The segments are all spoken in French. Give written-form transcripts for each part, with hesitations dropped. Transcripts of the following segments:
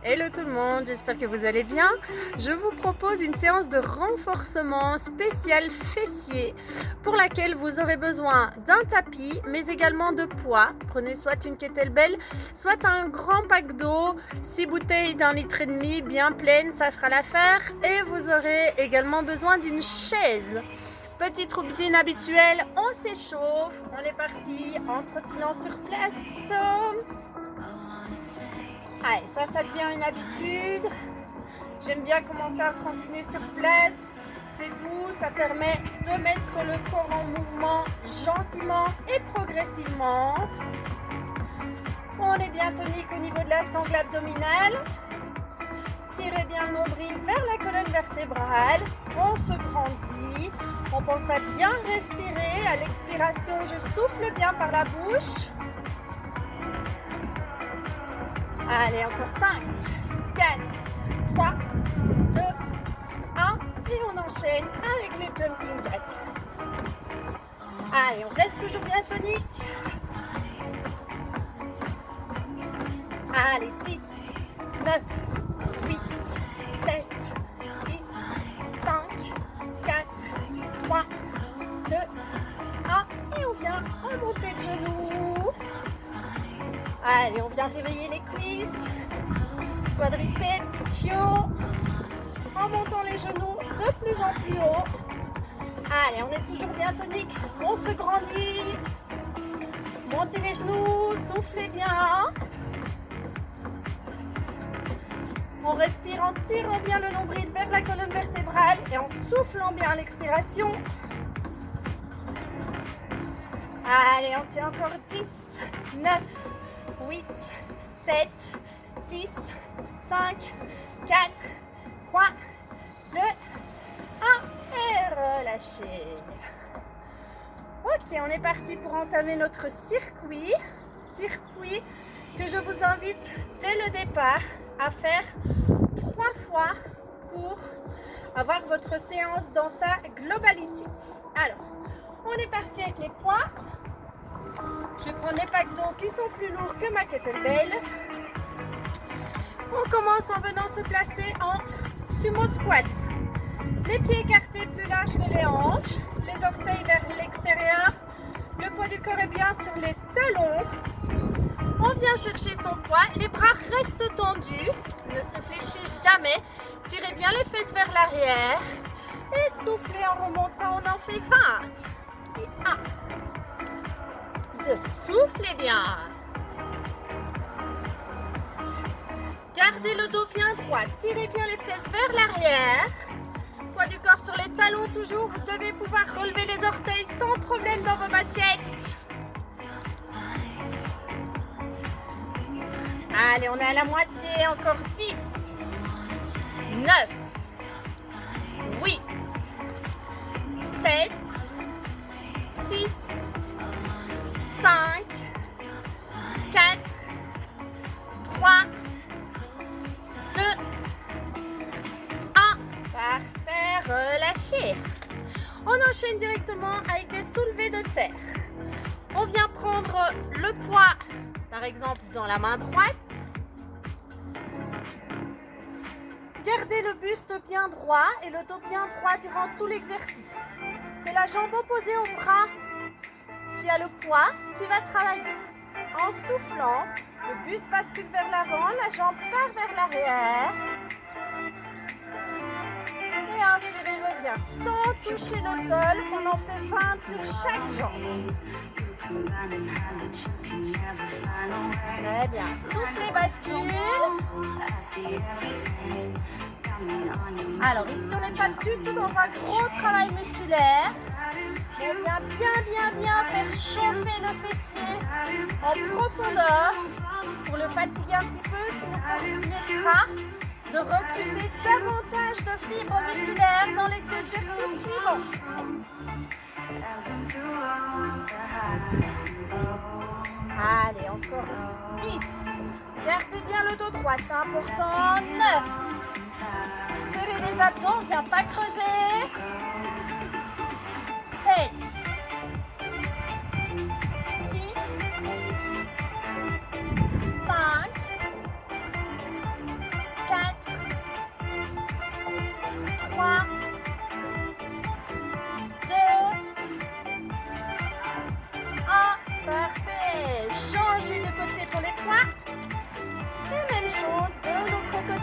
Hello tout le monde, j'espère que vous allez bien. Je vous propose une séance de renforcement spécial fessier pour laquelle vous aurez besoin d'un tapis mais également de poids. Prenez soit une kettlebell, soit un grand pack d'eau, 6 bouteilles d'1,5 litre bien pleines, ça fera l'affaire. Et vous aurez également besoin d'une chaise. Petite routine habituelle, on s'échauffe, on est parti en trottinant sur place. Allez, ça devient une habitude. J'aime bien commencer à trottiner sur place. C'est doux, ça permet de mettre le corps en mouvement gentiment et progressivement. On est bien tonique au niveau de la sangle abdominale. Tirez bien le nombril vers la colonne vertébrale. On se grandit. On pense à bien respirer. À l'expiration, je souffle bien par la bouche. Allez, encore 5, 4, 3, 2, 1. Et on enchaîne avec les jumping jacks. Allez, on reste toujours bien tonique. Allez, 10, 9, 8, 7, 6, 5, 4, 3, 2, 1. Et on vient en montée de genoux. Allez, on vient réveiller les cuisses, quadriceps, ischios, en montant les genoux de plus en plus haut. Allez, on est toujours bien tonique, on se grandit. Montez les genoux, soufflez bien. On respire en tirant bien le nombril vers la colonne vertébrale et en soufflant bien à l'expiration. Allez, on tient encore 10, 9, 8, 7, 6, 5, 4, 3, 2, 1 et relâchez. Ok, on est parti pour entamer notre circuit que je vous invite dès le départ à faire 3 fois pour avoir votre séance dans sa globalité. Alors, on est parti avec les poids. Je prends les packs d'eau qui sont plus lourds que ma kettlebell. On commence en venant se placer en sumo squat. Les pieds écartés plus larges que les hanches, les orteils vers l'extérieur. Le poids du corps est bien sur les talons. On vient chercher son poids, les bras restent tendus. Ne se fléchissez jamais. Tirez bien les fesses vers l'arrière. Et soufflez en remontant, on en fait 20. Et 1. Soufflez bien. Gardez le dos bien droit. Tirez bien les fesses vers l'arrière. Poids du corps sur les talons toujours. Vous devez pouvoir relever les orteils sans problème dans vos baskets. Allez, on est à la moitié. Encore 10, 9, 8, 7, 6, 5, 4, 3, 2, 1. Parfait, relâchez. On enchaîne directement avec des soulevés de terre. On vient prendre le poids, par exemple, dans la main droite. Gardez le buste bien droit et le dos bien droit durant tout l'exercice. C'est la jambe opposée au bras qui a le poids qui va travailler. En soufflant, le buste bascule vers l'avant, la jambe part vers l'arrière. Et inspirez, revient sans toucher le sol. On en fait 20 sur chaque jambe. Très bien. Soufflez, bascule. Alors ici, on n'est pas du tout dans un gros travail musculaire. On vient bien faire chauffer le fessier en profondeur pour le fatiguer un petit peu, qui nous permettra de recruter davantage de fibres musculaires dans l'exercice suivant. Allez, encore 10. Gardez bien le dos droit, c'est important. 9. Serrez les abdos, on ne vient pas creuser. 7. 6. 5.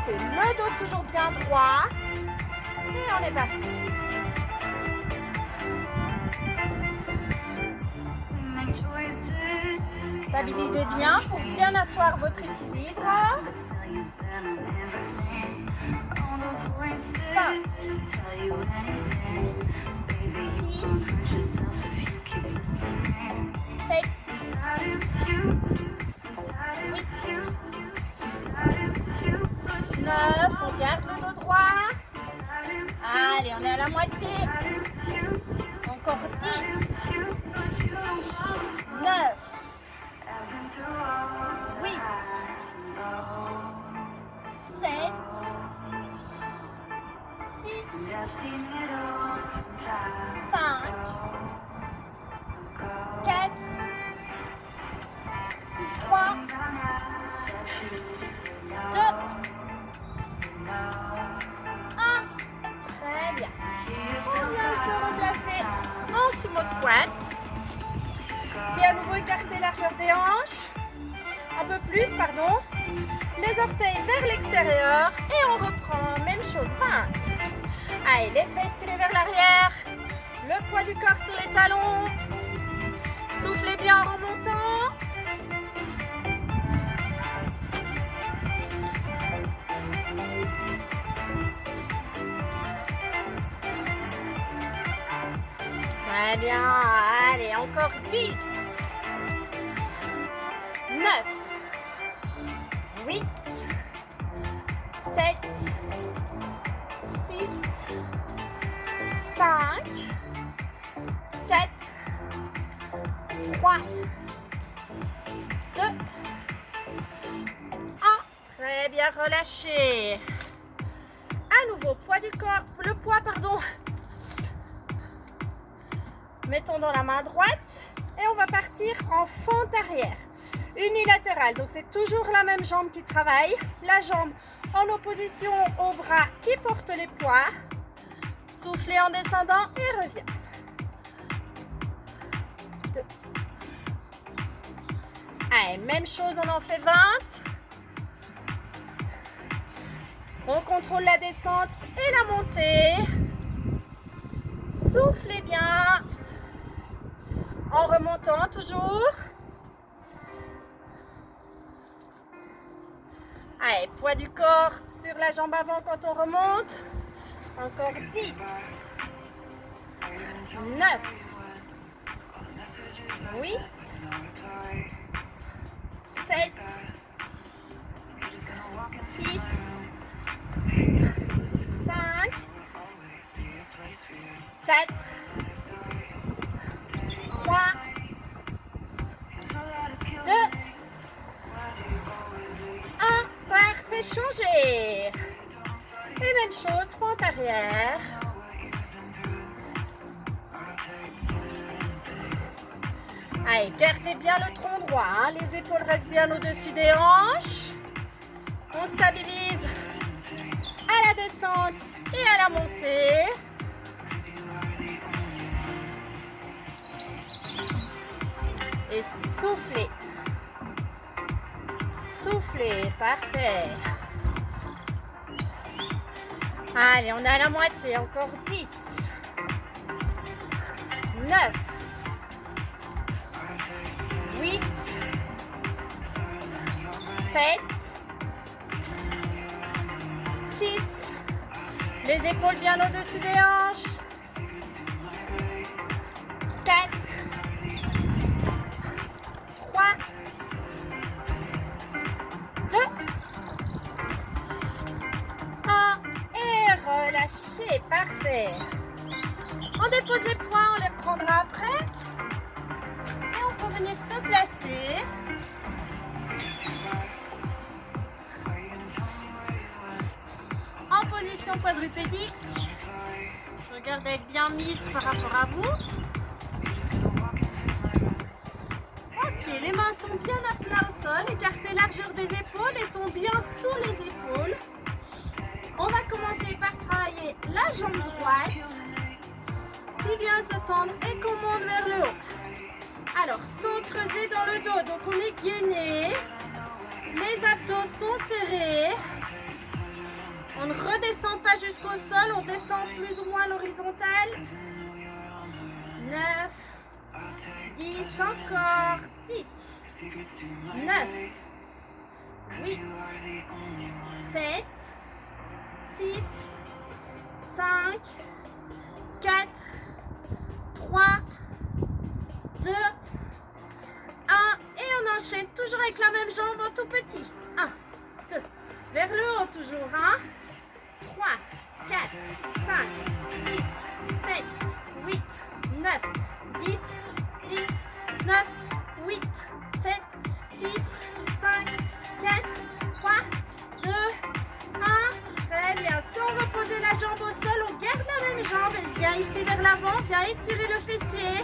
remonter. Le dos toujours bien droit. Et on est parti. Stabilisez bien pour bien asseoir votre équilibre. 5, 6, 7, 8, 9, on garde le dos droit. Allez, on est à la moitié. Encore 10, 9, 8, 7, 6, 5, 4, 3, 2, 1. Très bien. On vient se replacer en sumo squat. Puis à nouveau écarter largeur des hanches. Un peu plus, pardon. Les orteils vers l'extérieur. Et on reprend. Même chose, 20. Allez, les fesses tirées vers l'arrière. Le poids du corps sur les talons. Soufflez bien en remontant. Très bien. Allez, encore 10. 9. 8. 7. 6. 5. 4. 3. 2. 1. Très bien, relâchez. À nouveau, poids du corps, le poids, pardon. Mettons dans la main droite et on va partir en fente arrière. Unilatérale, donc c'est toujours la même jambe qui travaille. La jambe en opposition au bras qui porte les poids. Soufflez en descendant et revient. 2. Allez, même chose, on en fait 20. On contrôle la descente et la montée. Soufflez bien. En remontant toujours. Allez, poids du corps sur la jambe avant quand on remonte. Encore 10. 9. 8. 7. 6. 5. 4. 3, 2, 1. Parfait, changez. Et même chose, fente arrière. Allez, gardez bien le tronc droit. Hein. Les épaules restent bien au-dessus des hanches. On stabilise à la descente et à la montée. Et soufflez. Soufflez, parfait. Allez, on est à la moitié, encore 10. 9. 8. 7. 6. Les épaules bien au-dessus des hanches. 4. 3, 2, 1 et relâchez, parfait. On dépose les poings, on les prendra après. Et on peut venir se placer. En position quadrupédique. Regardez être bien mise par rapport à vous. Ok, les mains sont bien à plat au sol, écartez largeur des épaules et sont bien sous les épaules. On va commencer par travailler la jambe droite qui vient se tendre et qu'on monte vers le haut. Alors, sont creusés dans le dos, donc on est gainé. Les abdos sont serrés. On ne redescend pas jusqu'au sol, on descend plus ou moins à l'horizontale. 9, 10, encore 10, 9, 8, 7, 6, 5, 4, 3, 2, 1. Et on enchaîne toujours avec la même jambe en tout petit. 1, 2, vers le haut toujours. 1, 3, 4, 5, 6, 7, 8, 9, 10, 10, 9, 8, 7, 6, 5, 4, 3, 2, 1. Très bien. Sans reposer la jambe au sol, on garde la même jambe. Elle vient ici vers l'avant, vient étirer le fessier.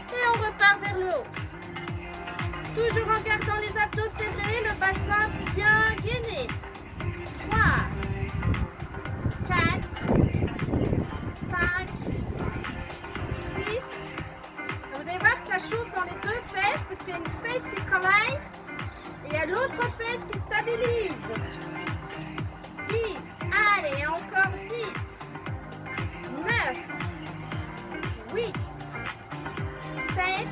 Et on repart vers le haut. Toujours en gardant les abdos serrés, le bassin bien gainé. 3, 4, 5, 6. Vous allez voir que ça chauffe dans les deux fesses parce qu'il y a une fesse qui travaille et il y a l'autre fesse qui stabilise. 10. Allez, encore 10. 9, 8, 7,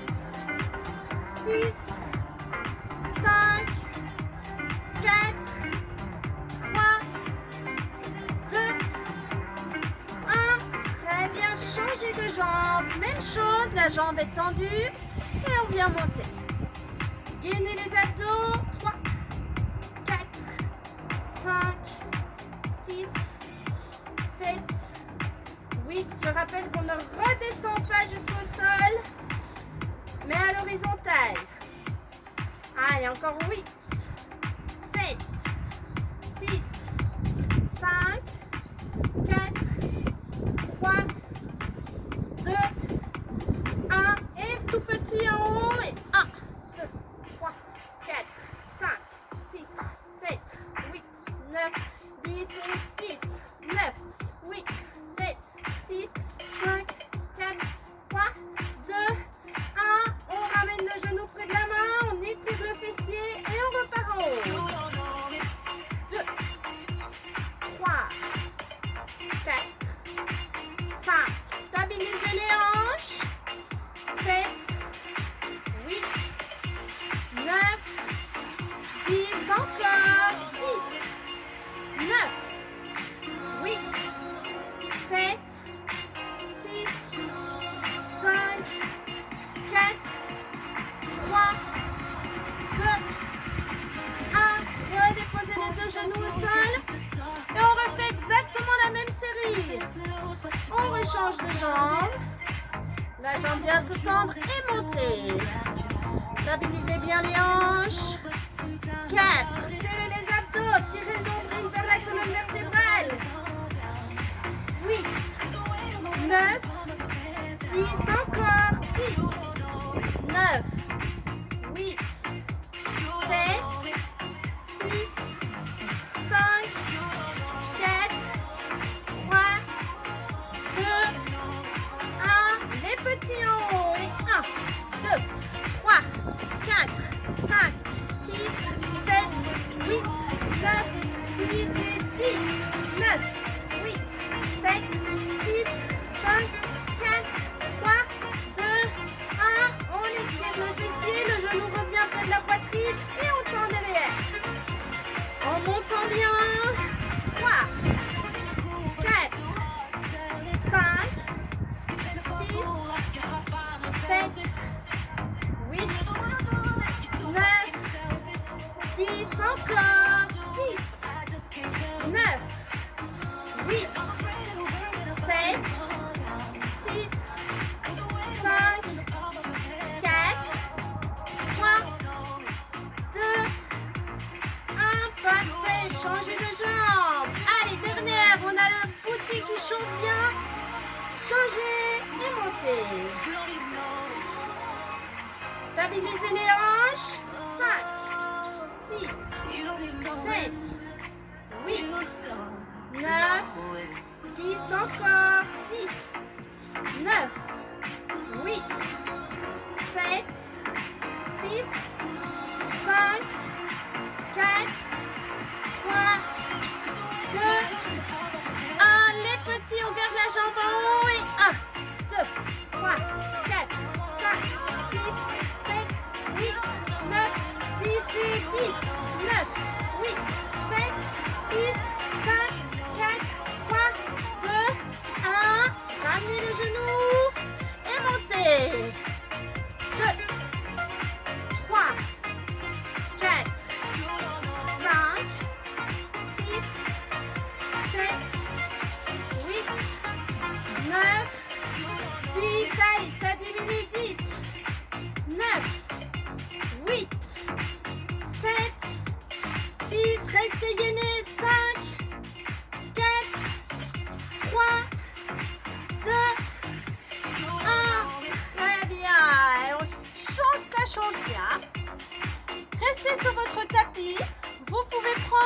6, 5, 4, 3, 2, 1. Très bien, changez de jambe. Même chose, la jambe est tendue et on vient monter. Gainez les abdos. 3, 4, 5, 6, 7, 8. Je rappelle qu'on ne redescend pas jusqu'au sol, mais à l'horizontale. Allez, encore 8, 7, 6, 5, 4, 3, 2, 1. Et tout petit en haut. Et 1, 2, 3, 4, 5, 6, 7, 8, 9, 10 et 10. 9, 8, 7, 6, 5, 4, 3, 2, 1. On ramène le genou près de la main, on étire le fessier et on repart en haut. 2, 3, 4, 5. Stabilisez les hanches. 7, 8, 9, 10. Encore 10, 9, 8, 7, 6, 5, 4, 3, 2, 1. Redéposez les deux genoux au sol. Et on refait exactement la même série. On rechange de jambe. La jambe vient se tendre et monter. Stabilisez bien les hanches. 4. Serrez les abdos. Tirez le nombril vers la colonne vertébrale. 8, 9, 10. Encore 10. 9, 8, 7, 6, 5, 4, 3, 2, 1. Les petits en haut. Et 1, 2, 3, 4, 5, 6, 7, 8, 9, 10 et 10. 9, 8, 7, 6, 5, 4, 3, 2, 1. On étire le fessier, le genou revient près de la poitrine et on tend derrière. En montant bien. 3, 4, 5, 6, 7, 8, 9, 10. Encore 10, 9, 8, 7, 6, 5, 4, 3, 2, 1. Parfait. Changez de jambe. Allez, dernière. On a le boutique qui chauffe bien. Changez et montez. Stabilisez les hanches. 5, 6, 7, 8, 9, 10. Encore 10, 9, 8, 7, 6, 5, 4, 3, 2,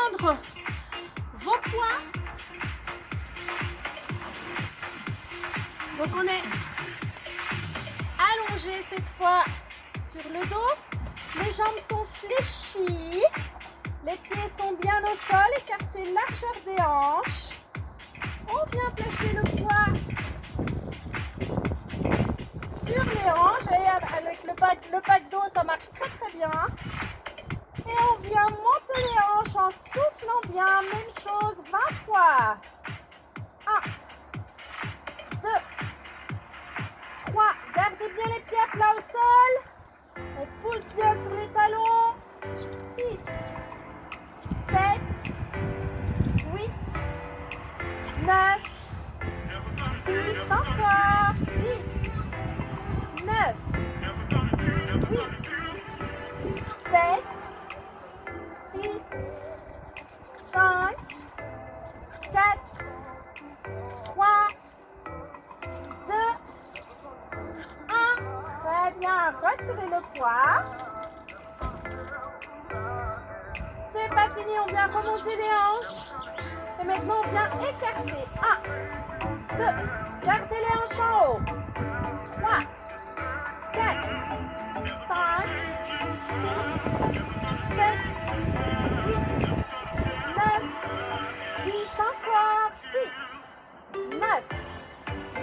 prendre vos poids. Donc on est allongé cette fois sur le dos. Les jambes sont fléchies. Les pieds sont bien au sol, écartés largeur des hanches. On vient placer le poids sur les hanches. Et avec le pack dos, ça marche très très bien. Et on vient monter les hanches en soufflant bien. Même chose, 20 fois. 1, 2, 3. Gardez bien les pieds à plat au sol. On pousse bien sur les talons. 6, 7, 8, 9, 10, encore. 10, 9, 8, 7, 6, 5, 4, 3, 2, 1. Très bien, retirez le poids. C'est pas fini, on vient remonter les hanches. Et maintenant, on vient écarter. 1, 2, gardez les hanches en haut. 3, 4, 5, 6, 7, 8, 9, 10, encore. 10, 9,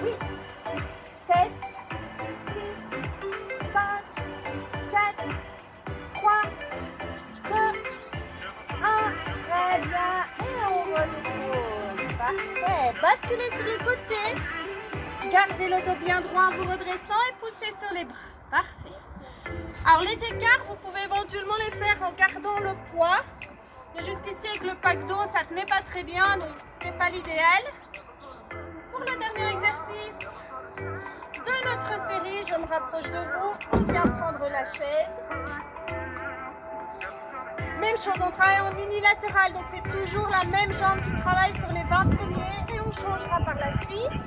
8, 7, 6, 5, 4, 3, 2, 1. Très bien. Et on redépose. Parfait. Basculez sur les côtés. Gardez le dos bien droit en vous redressant et poussez sur les bras. Parfait. Alors les écarts, vous pouvez éventuellement les faire en gardant le poids. Mais jusqu'ici avec le pack dos, ça tenait pas très bien, donc ce n'est pas l'idéal. Pour le dernier exercice de notre série, je me rapproche de vous. On vient prendre la chaise. Même chose, on travaille en unilatéral, donc c'est toujours la même jambe qui travaille sur les 20 premiers et on changera par la suite.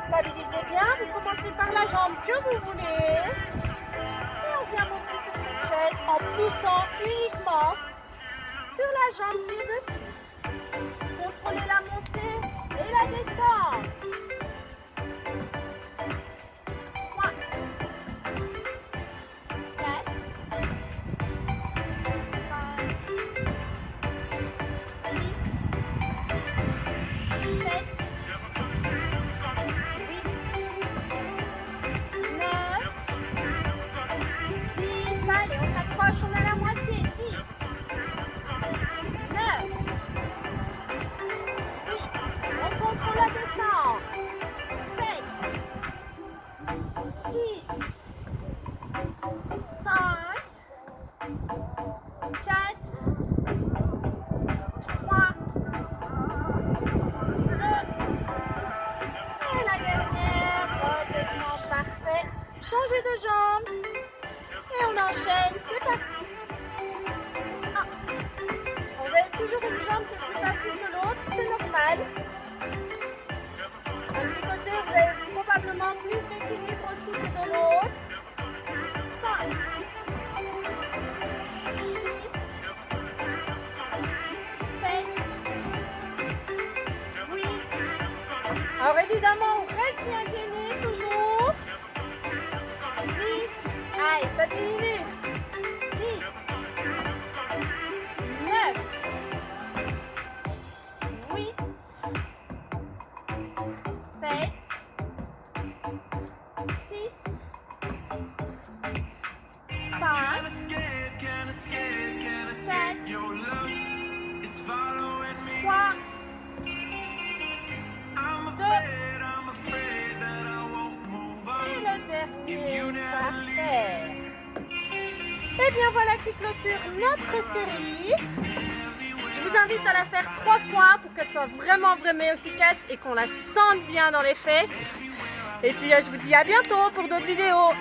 Stabilisez bien, vous commencez par la jambe que vous voulez et on vient monter sur cette chaise en poussant uniquement sur la jambe qui est dessus. Contrôlez la montée et la descente. 3, 4, 5, 6, 7, 8, 9, 10. On est à la moitié. 10, 9, 8. On contrôle la descente. 7, 6, 5, 4, 3, 2. Et la dernière. Redescend. Parfait. Changez de jambe. Et on enchaîne, c'est parti. Vous avez toujours une jambe qui est plus facile que l'autre, c'est normal. D'un petit côté, vous avez probablement plus d'équilibre aussi que de l'autre. 5, 6, 7, 8. Alors évidemment, on reste bien gainé toujours. 10. Allez, ça diminue. 10, 9, 8, 7, 6, 5, 4, 3, 2, et le dernier. Parfait. Et bien voilà qui clôture notre série. Je vous invite à la faire 3 fois pour qu'elle soit vraiment efficace et qu'on la sente bien dans les fesses. Et puis je vous dis à bientôt pour d'autres vidéos.